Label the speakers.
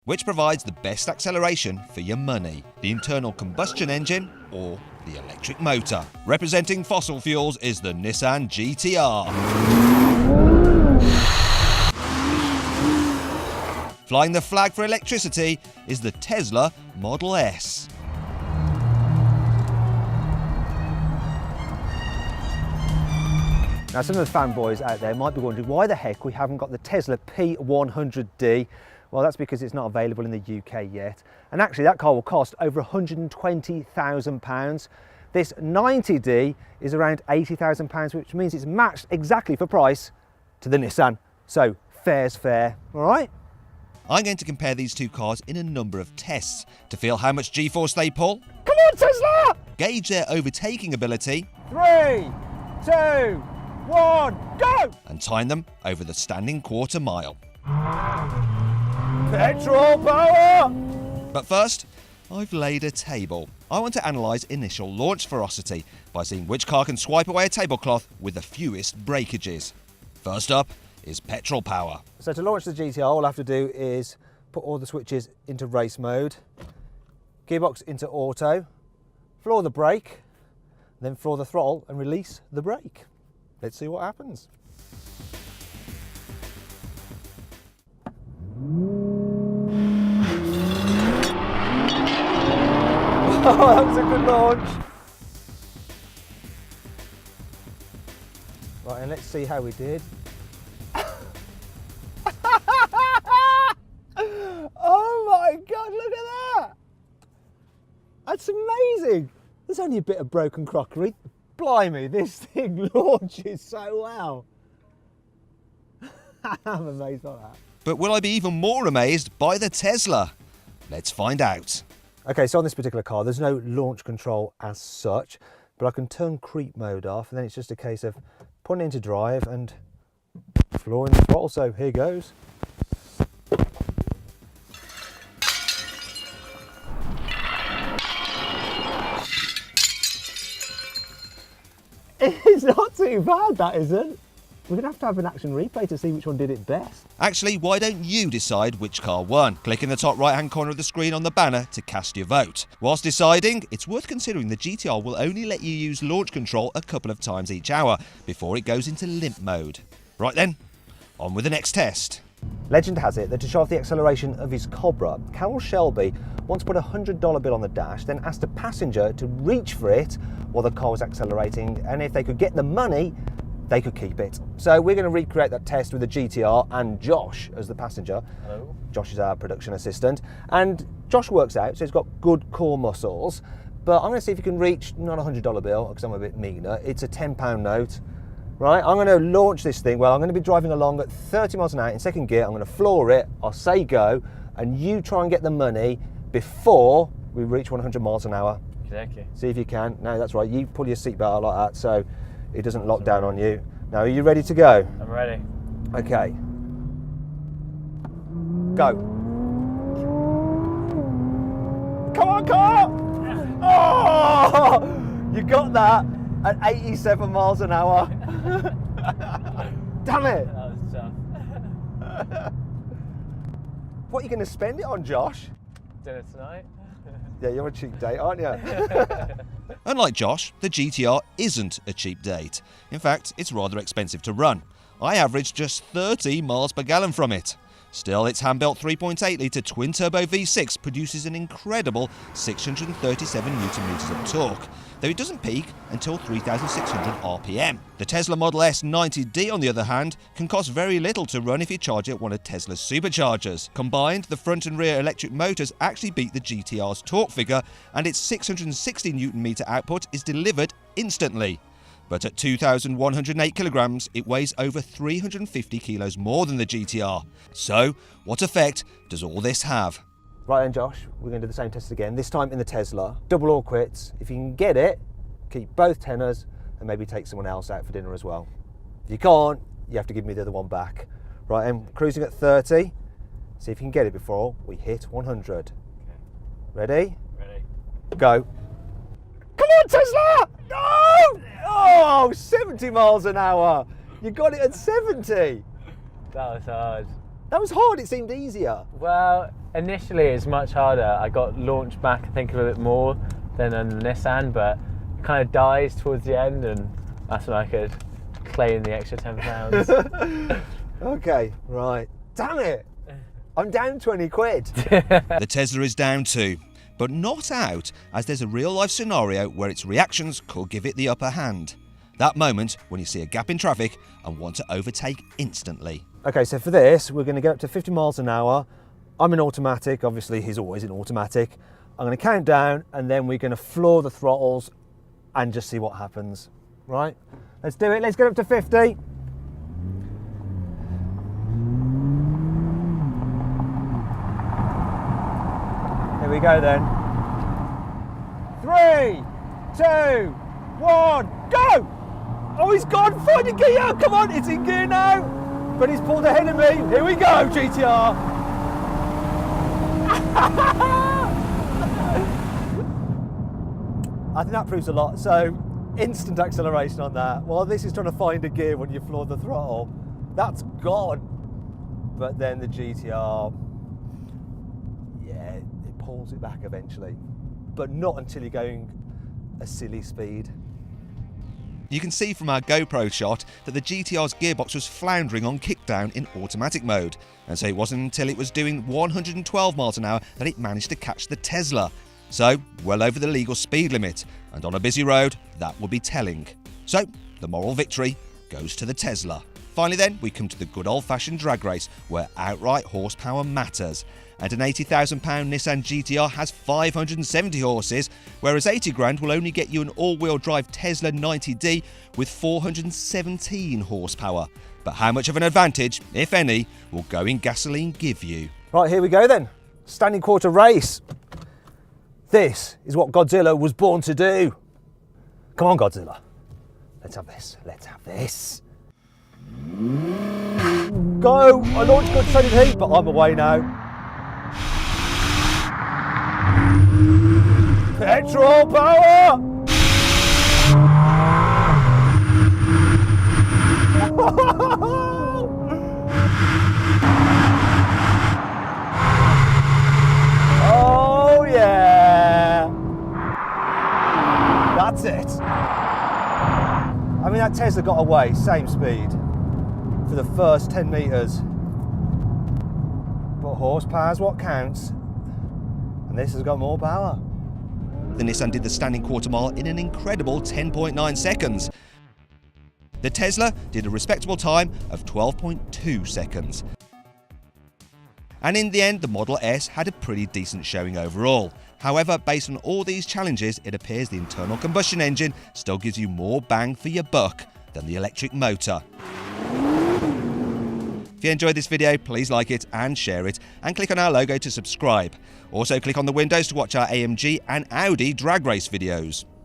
Speaker 1: Which provides the best acceleration for your money? The internal combustion engine or the electric motor? Representing fossil fuels is the Nissan GT-R. Flying the flag for electricity is the Telsa Model S.
Speaker 2: Now, some of the fanboys out there might be wondering why the heck we haven't got the Tesla P100D. Well, that's because it's not available in the UK yet. And actually that car will cost over £120,000. This 90D is around £80,000, which means it's matched exactly for price to the Nissan. So fair's fair, all right?
Speaker 1: I'm going to compare these two cars in a number of tests to feel how much G-force they pull.
Speaker 2: Come on, Tesla! Gauge
Speaker 1: their overtaking ability.
Speaker 2: 3, 2, 1, go!
Speaker 1: And time them over the standing quarter mile.
Speaker 2: Petrol power!
Speaker 1: But first, I've laid a table. I want to analyse initial launch ferocity by seeing which car can swipe away a tablecloth with the fewest breakages. First up is petrol power.
Speaker 2: So to launch the GT-R, all I have to do is put all the switches into race mode, gearbox into auto, floor the brake, then floor the throttle and release the brake. Let's see what happens. Oh, that was a good launch. Right, and let's see how we did. Oh my God, look at that! That's amazing. There's only a bit of broken crockery. Blimey, this thing launches so well. I'm amazed by that.
Speaker 1: But will I be even more amazed by the Tesla? Let's find out.
Speaker 2: Okay, so on this particular car, there's no launch control as such, but I can turn creep mode off, and then it's just a case of putting it into drive and flooring the throttle. So here goes. It's not too bad, that isn't. We're going to have an action replay to see which one did it best.
Speaker 1: Actually, why don't you decide which car won? Click in the top right-hand corner of the screen on the banner to cast your vote. Whilst deciding, it's worth considering the GT-R will only let you use launch control a couple of times each hour before it goes into limp mode. Right then, on with the next test.
Speaker 2: Legend has it that to show off the acceleration of his Cobra, Carroll Shelby once put a $100 bill on the dash, then asked a passenger to reach for it while the car was accelerating, and if they could get the money, they could keep it. So we're going to recreate that test with the GT-R and Josh as the passenger.
Speaker 3: Hello.
Speaker 2: Josh is our production assistant, and Josh works out, so he's got good core muscles, but I'm going to see if he can reach, not a $100 bill, because I'm a bit meaner, it's a £10 note. Right, I'm going to launch this thing. Well, I'm going to be driving along at 30 miles an hour in second gear. I'm going to floor it, I'll say go, and you try and get the money before we reach 100 miles an hour.
Speaker 3: Exactly.
Speaker 2: See if you can. No, that's right, you pull your seatbelt out like that so it doesn't lock down on you. Now, are you ready to go?
Speaker 3: I'm ready.
Speaker 2: Okay. Go. Come on, car! Oh! You got that at 87 miles an hour. Damn it!
Speaker 3: That was tough.
Speaker 2: What are you going to spend it on, Josh?
Speaker 3: Dinner tonight.
Speaker 2: Yeah, you're a cheap date, aren't you?
Speaker 1: Unlike Josh, the GT-R isn't a cheap date. In fact, it's rather expensive to run. I averaged just 30 miles per gallon from it. Still, its hand-built 3.8 litre twin-turbo V6 produces an incredible 637 Nm of torque, though it doesn't peak until 3,600 RPM. The Tesla Model S 90D, on the other hand, can cost very little to run if you charge it at one of Tesla's superchargers. Combined, the front and rear electric motors actually beat the GT-R's torque figure, and its 660 Nm output is delivered instantly. But at 2,108 kilograms, it weighs over 350 kilos more than the GT-R. So, what effect does all this have?
Speaker 2: Right then, Josh, we're going to do the same test again, this time in the Tesla. Double or quits. If you can get it, keep both tenors and maybe take someone else out for dinner as well. If you can't, you have to give me the other one back. Right, I'm cruising at 30. See if you can get it before we hit 100.
Speaker 3: Okay.
Speaker 2: Ready?
Speaker 3: Ready.
Speaker 2: Go. Come on, Tesla! No! Oh, 70 miles an hour. You got it at 70.
Speaker 3: That was hard.
Speaker 2: That was hard, it seemed easier.
Speaker 3: Well, initially it's much harder. I got launched back, I think, a little bit more than on the Nissan, but it kind of dies towards the end, and that's when I could claim the extra 10 pounds.
Speaker 2: Okay, right. Damn it! I'm down 20 quid.
Speaker 1: The Tesla is down too, but not out, as there's a real-life scenario where its reactions could give it the upper hand. That moment when you see a gap in traffic and want to overtake instantly.
Speaker 2: Okay, so for this, we're going to go up to 50 miles an hour. I'm in automatic, obviously he's always in automatic. I'm going to count down and then we're going to floor the throttles and just see what happens. Right? Let's do it, let's get up to 50. Here we go then. 3, 2, 1, go! Oh, he's gone, find a gear, come on, it's in gear now. But he's pulled ahead of me. Here we go, GT-R. I think that proves a lot. So, instant acceleration on that. While this is trying to find a gear when you floor the throttle, that's gone. But then the GT-R, yeah, it pulls it back eventually. But not until you're going a silly speed.
Speaker 1: You can see from our GoPro shot that the GT-R's gearbox was floundering on kickdown in automatic mode, and so it wasn't until it was doing 112 miles an hour that it managed to catch the Tesla. So, well over the legal speed limit, and on a busy road, that would be telling. So, the moral victory goes to the Tesla. Finally then, we come to the good old-fashioned drag race, where outright horsepower matters. And an £80,000 Nissan GT-R has 570 horses, whereas 80 grand will only get you an all-wheel drive Tesla 90D with 417 horsepower. But how much of an advantage, if any, will going gasoline give you?
Speaker 2: Right, here we go then. Standing quarter race. This is what Godzilla was born to do. Come on, Godzilla. Let's have this. Let's have this. Go! I launched concentrated heat, but I'm away now. Petrol power! Oh yeah! That's it. I mean, that Tesla got away, same speed, for the first 10 metres. But horsepower's what counts. And this has got more power.
Speaker 1: The Nissan did the standing quarter mile in an incredible 10.9 seconds. The Tesla did a respectable time of 12.2 seconds. And in the end, the Model S had a pretty decent showing overall. However, based on all these challenges, it appears the internal combustion engine still gives you more bang for your buck than the electric motor. If you enjoyed this video, please like it and share it, and click on our logo to subscribe. Also click on the windows to watch our AMG and Audi drag race videos.